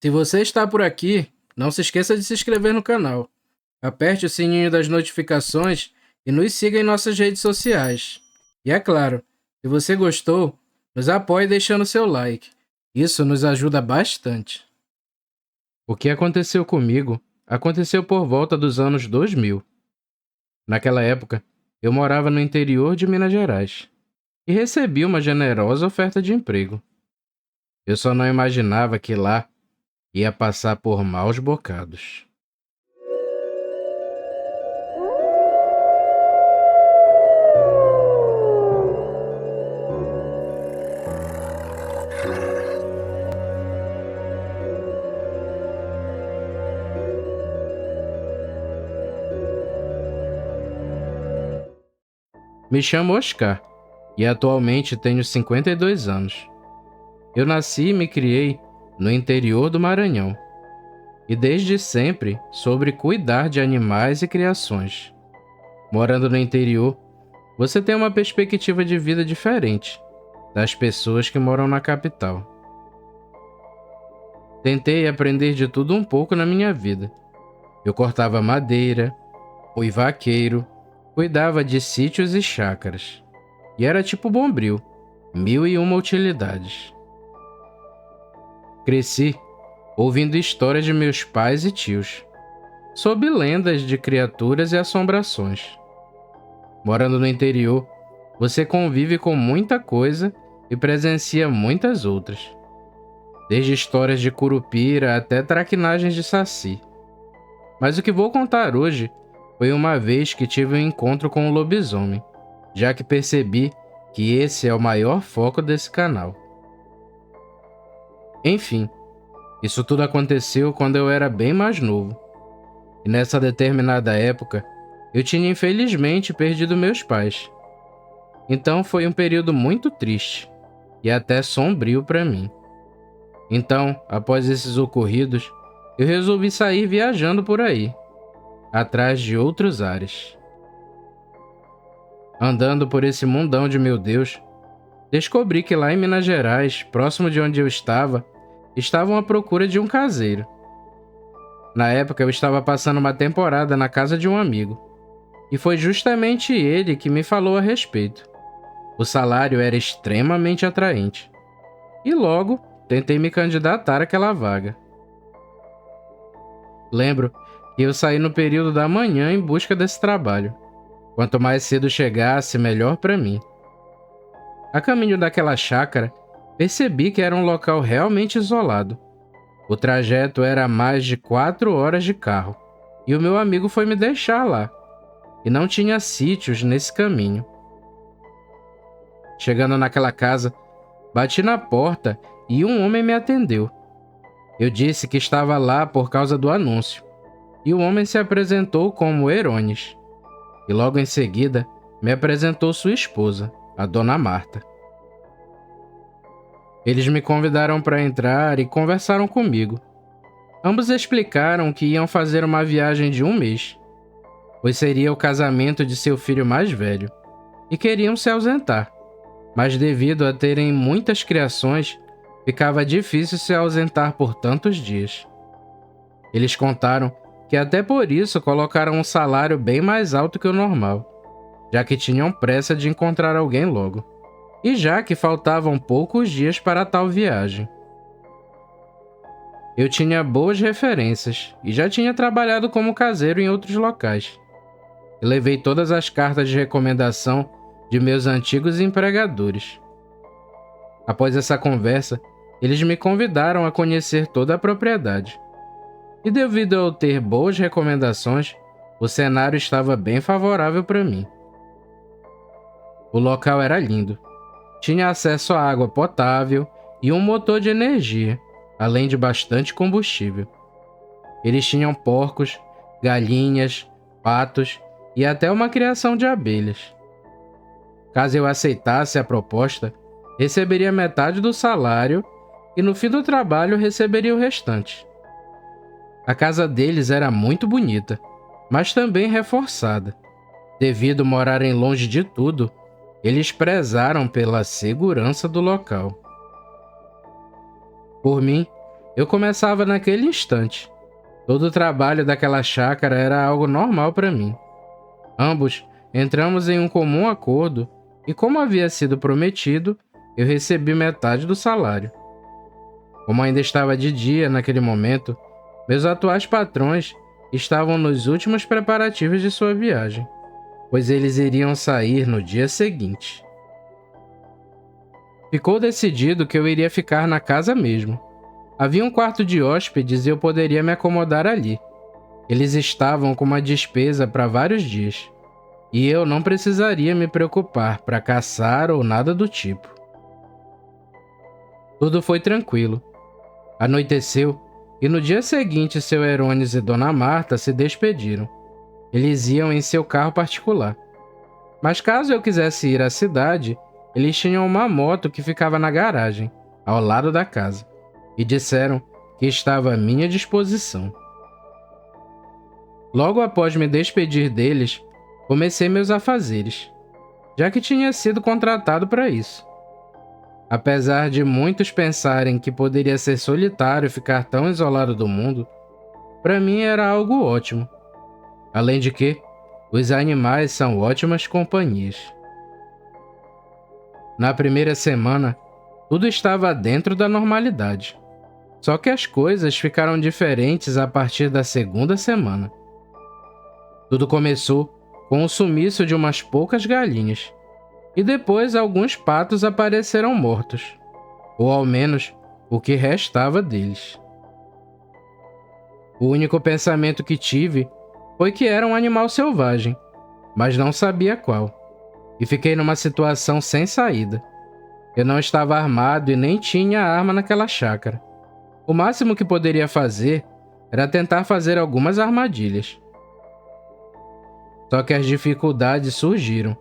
Se você está por aqui, não se esqueça de se inscrever no canal. Aperte o sininho das notificações e nos siga em nossas redes sociais. E é claro, se você gostou, nos apoie deixando seu like. Isso nos ajuda bastante. O que aconteceu comigo aconteceu por volta dos anos 2000. Naquela época, eu morava no interior de Minas Gerais e recebi uma generosa oferta de emprego. Eu só não imaginava que lá ia passar por maus bocados. Me chamo Oscar e atualmente tenho 52 anos. Eu nasci e me criei no interior do Maranhão e desde sempre soube cuidar de animais e criações. Morando no interior, você tem uma perspectiva de vida diferente das pessoas que moram na capital. Tentei aprender de tudo um pouco na minha vida. Eu cortava madeira, fui vaqueiro, cuidava de sítios e chácaras. E era tipo bombril, 1001 utilidades. Cresci ouvindo histórias de meus pais e tios, sob lendas de criaturas e assombrações. Morando no interior, você convive com muita coisa e presencia muitas outras, desde histórias de curupira até traquinagens de saci. Mas o que vou contar hoje foi uma vez que tive um encontro com um lobisomem, já que percebi que esse é o maior foco desse canal. Enfim, isso tudo aconteceu quando eu era bem mais novo. E nessa determinada época, eu tinha infelizmente perdido meus pais. Então foi um período muito triste e até sombrio para mim. Então, após esses ocorridos, eu resolvi sair viajando por aí, atrás de outros ares. Andando por esse mundão de meu Deus, descobri que lá em Minas Gerais, próximo de onde eu estava, estavam à procura de um caseiro. Na época eu estava passando uma temporada na casa de um amigo, e foi justamente ele que me falou a respeito. O salário era extremamente atraente, e logo tentei me candidatar àquela vaga. Lembro que eu saí no período da manhã em busca desse trabalho. Quanto mais cedo chegasse, melhor para mim. A caminho daquela chácara, percebi que era um local realmente isolado. O trajeto era mais de 4 horas de carro, e o meu amigo foi me deixar lá, e não tinha sítios nesse caminho. Chegando naquela casa, bati na porta e um homem me atendeu. Eu disse que estava lá por causa do anúncio, e o homem se apresentou como Herones, e logo em seguida me apresentou sua esposa, a dona Marta. Eles me convidaram para entrar e conversaram comigo. Ambos explicaram que iam fazer uma viagem de um mês, pois seria o casamento de seu filho mais velho, e queriam se ausentar, mas devido a terem muitas criações, ficava difícil se ausentar por tantos dias. Eles contaram que até por isso colocaram um salário bem mais alto que o normal, já que tinham pressa de encontrar alguém logo, e já que faltavam poucos dias para tal viagem. Eu tinha boas referências e já tinha trabalhado como caseiro em outros locais. E levei todas as cartas de recomendação de meus antigos empregadores. Após essa conversa, eles me convidaram a conhecer toda a propriedade. E devido a eu ter boas recomendações, o cenário estava bem favorável para mim. O local era lindo. Tinha acesso a água potável e um motor de energia, além de bastante combustível. Eles tinham porcos, galinhas, patos e até uma criação de abelhas. Caso eu aceitasse a proposta, receberia metade do salário e no fim do trabalho receberia o restante. A casa deles era muito bonita, mas também reforçada. Devido morarem longe de tudo, eles prezaram pela segurança do local. Por mim, eu começava naquele instante. Todo o trabalho daquela chácara era algo normal para mim. Ambos entramos em um comum acordo e, como havia sido prometido, eu recebi metade do salário. Como ainda estava de dia naquele momento, meus atuais patrões estavam nos últimos preparativos de sua viagem, pois eles iriam sair no dia seguinte. Ficou decidido que eu iria ficar na casa mesmo. Havia um quarto de hóspedes e eu poderia me acomodar ali. Eles estavam com uma despesa para vários dias, e eu não precisaria me preocupar para caçar ou nada do tipo. Tudo foi tranquilo. Anoiteceu, e no dia seguinte seu Herônimo e Dona Marta se despediram. Eles iam em seu carro particular. Mas caso eu quisesse ir à cidade, eles tinham uma moto que ficava na garagem, ao lado da casa, e disseram que estava à minha disposição. Logo após me despedir deles, comecei meus afazeres, já que tinha sido contratado para isso. Apesar de muitos pensarem que poderia ser solitário ficar tão isolado do mundo, para mim era algo ótimo. Além de que, os animais são ótimas companhias. Na primeira semana, tudo estava dentro da normalidade. Só que as coisas ficaram diferentes a partir da segunda semana. Tudo começou com o sumiço de umas poucas galinhas, e depois alguns patos apareceram mortos, ou ao menos o que restava deles. O único pensamento que tive foi que era um animal selvagem, mas não sabia qual, e fiquei numa situação sem saída. Eu não estava armado e nem tinha arma naquela chácara. O máximo que poderia fazer era tentar fazer algumas armadilhas. Só que as dificuldades surgiram.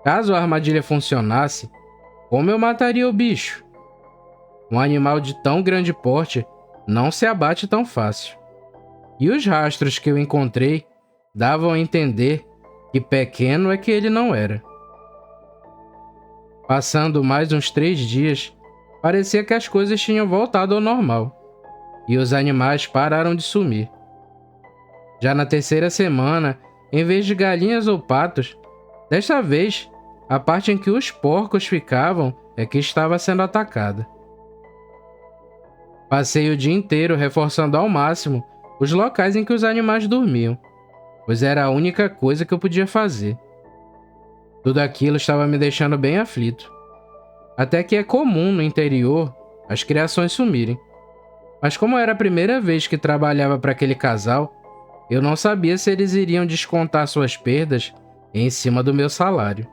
Caso a armadilha funcionasse, como eu mataria o bicho? Um animal de tão grande porte não se abate tão fácil. E os rastros que eu encontrei davam a entender que pequeno é que ele não era. Passando mais uns 3 dias, parecia que as coisas tinham voltado ao normal, e os animais pararam de sumir. Já na terceira semana, em vez de galinhas ou patos, desta vez, a parte em que os porcos ficavam é que estava sendo atacada. Passei o dia inteiro reforçando ao máximo os locais em que os animais dormiam, pois era a única coisa que eu podia fazer. Tudo aquilo estava me deixando bem aflito. Até que é comum no interior as criações sumirem. Mas como era a primeira vez que trabalhava para aquele casal, eu não sabia se eles iriam descontar suas perdas em cima do meu salário.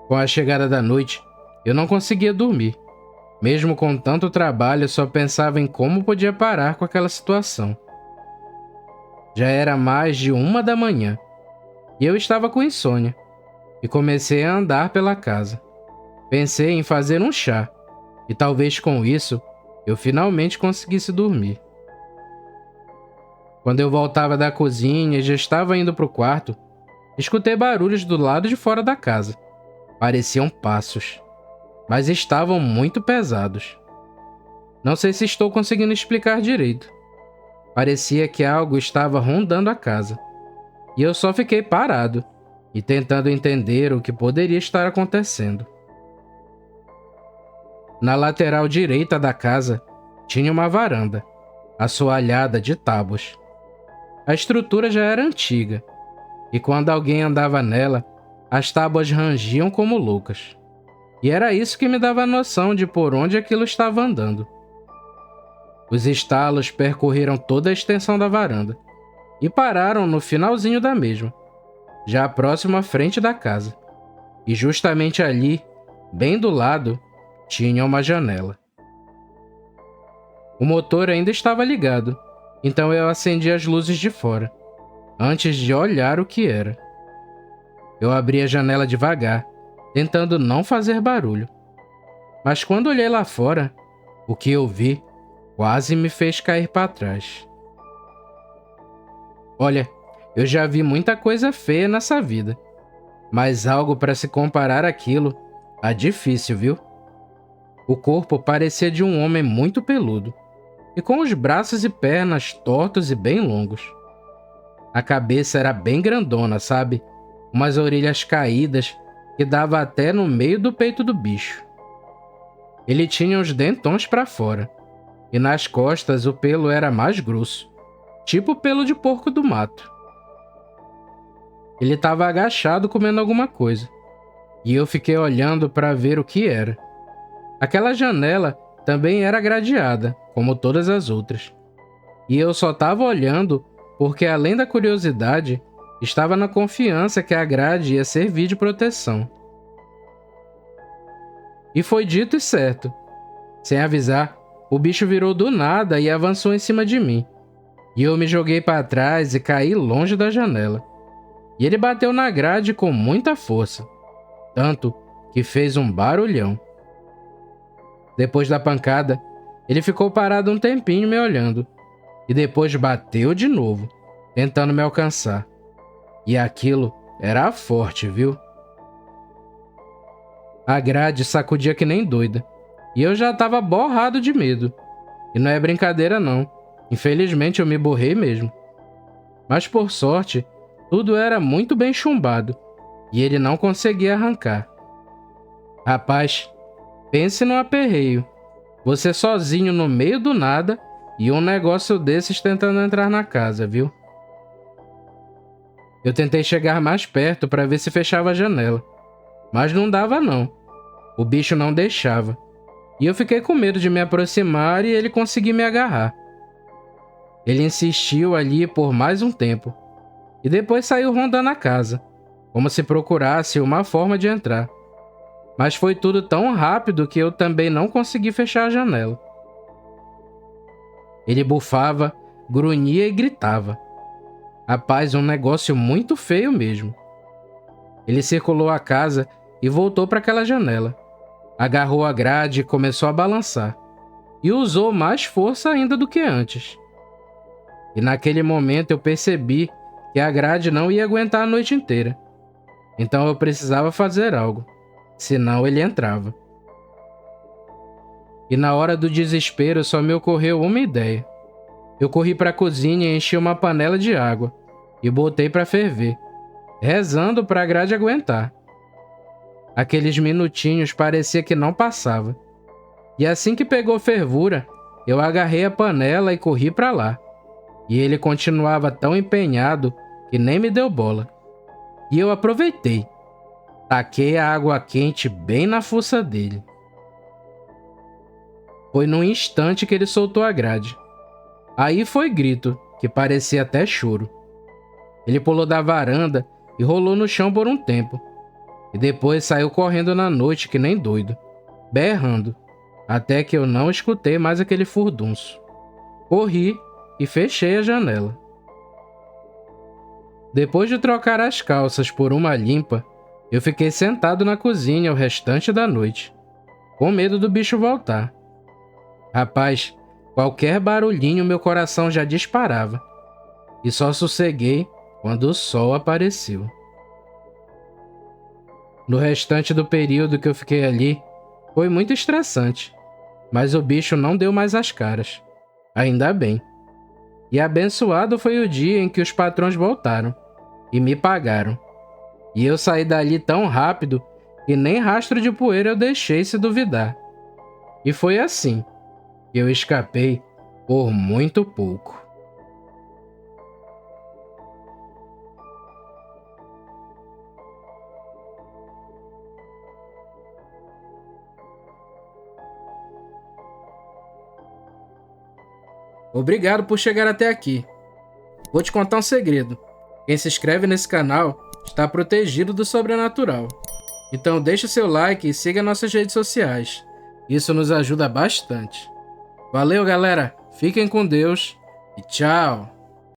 Com a chegada da noite, eu não conseguia dormir. Mesmo com tanto trabalho, só pensava em como podia parar com aquela situação. Já era mais de 1 da manhã, e eu estava com insônia, e comecei a andar pela casa. Pensei em fazer um chá, e talvez com isso, eu finalmente conseguisse dormir. Quando eu voltava da cozinha e já estava indo para o quarto, escutei barulhos do lado de fora da casa. Pareciam passos, mas estavam muito pesados. Não sei se estou conseguindo explicar direito. Parecia que algo estava rondando a casa, e eu só fiquei parado e tentando entender o que poderia estar acontecendo. Na lateral direita da casa, tinha uma varanda, assoalhada de tábuas. A estrutura já era antiga, e quando alguém andava nela, as tábuas rangiam como loucas. E era isso que me dava a noção de por onde aquilo estava andando. Os estalos percorreram toda a extensão da varanda e pararam no finalzinho da mesma, já próximo à frente da casa. E justamente ali, bem do lado, tinha uma janela. O motor ainda estava ligado, então eu acendi as luzes de fora, antes de olhar o que era. Eu abri a janela devagar, tentando não fazer barulho. Mas quando olhei lá fora, o que eu vi quase me fez cair para trás. Olha, eu já vi muita coisa feia nessa vida, mas algo para se comparar àquilo é difícil, viu? O corpo parecia de um homem muito peludo, e com os braços e pernas tortos e bem longos. A cabeça era bem grandona, sabe? Umas orelhas caídas que dava até no meio do peito do bicho. Ele tinha os dentões para fora, e nas costas o pelo era mais grosso, tipo pelo de porco do mato. Ele estava agachado comendo alguma coisa, e eu fiquei olhando para ver o que era. Aquela janela também era gradeada, como todas as outras. E eu só estava olhando porque, além da curiosidade, estava na confiança que a grade ia servir de proteção. E foi dito e certo. Sem avisar, o bicho virou do nada e avançou em cima de mim. E eu me joguei para trás e caí longe da janela. E ele bateu na grade com muita força, tanto que fez um barulhão. Depois da pancada, ele ficou parado um tempinho me olhando, e depois bateu de novo, tentando me alcançar. E aquilo era forte, viu? A grade sacudia que nem doida, e eu já estava borrado de medo. E não é brincadeira não, infelizmente eu me borrei mesmo. Mas por sorte, tudo era muito bem chumbado, e ele não conseguia arrancar. Rapaz, pense num aperreio. Você sozinho no meio do nada e um negócio desses tentando entrar na casa, viu? Eu tentei chegar mais perto para ver se fechava a janela, mas não dava não. O bicho não deixava. E eu fiquei com medo de me aproximar e ele conseguir me agarrar. Ele insistiu ali por mais um tempo, e depois saiu rondando a casa, como se procurasse uma forma de entrar. Mas foi tudo tão rápido que eu também não consegui fechar a janela. Ele bufava, grunhia e gritava. Rapaz, um negócio muito feio mesmo. Ele circulou a casa e voltou para aquela janela. Agarrou a grade e começou a balançar. E usou mais força ainda do que antes. E naquele momento eu percebi que a grade não ia aguentar a noite inteira. Então eu precisava fazer algo, senão ele entrava. E na hora do desespero só me ocorreu uma ideia. Eu corri para a cozinha e enchi uma panela de água e botei para ferver, rezando para a grade aguentar. Aqueles minutinhos parecia que não passava. E assim que pegou fervura, eu agarrei a panela e corri para lá. E ele continuava tão empenhado que nem me deu bola. E eu aproveitei. Taquei a água quente bem na fuça dele. Foi num instante que ele soltou a grade. Aí foi grito, que parecia até choro. Ele pulou da varanda e rolou no chão por um tempo. E depois saiu correndo na noite que nem doido, berrando, até que eu não escutei mais aquele furdunço. Corri e fechei a janela. Depois de trocar as calças por uma limpa, eu fiquei sentado na cozinha o restante da noite, com medo do bicho voltar. Rapaz, qualquer barulhinho meu coração já disparava, e só sosseguei quando o sol apareceu. No restante do período que eu fiquei ali, foi muito estressante, mas o bicho não deu mais as caras. Ainda bem. E abençoado foi o dia em que os patrões voltaram e me pagaram. E eu saí dali tão rápido que nem rastro de poeira eu deixei, se duvidar. E foi assim que eu escapei por muito pouco. Obrigado por chegar até aqui. Vou te contar um segredo. Quem se inscreve nesse canal está protegido do sobrenatural. Então deixe seu like e siga nossas redes sociais. Isso nos ajuda bastante. Valeu, galera. Fiquem com Deus e tchau.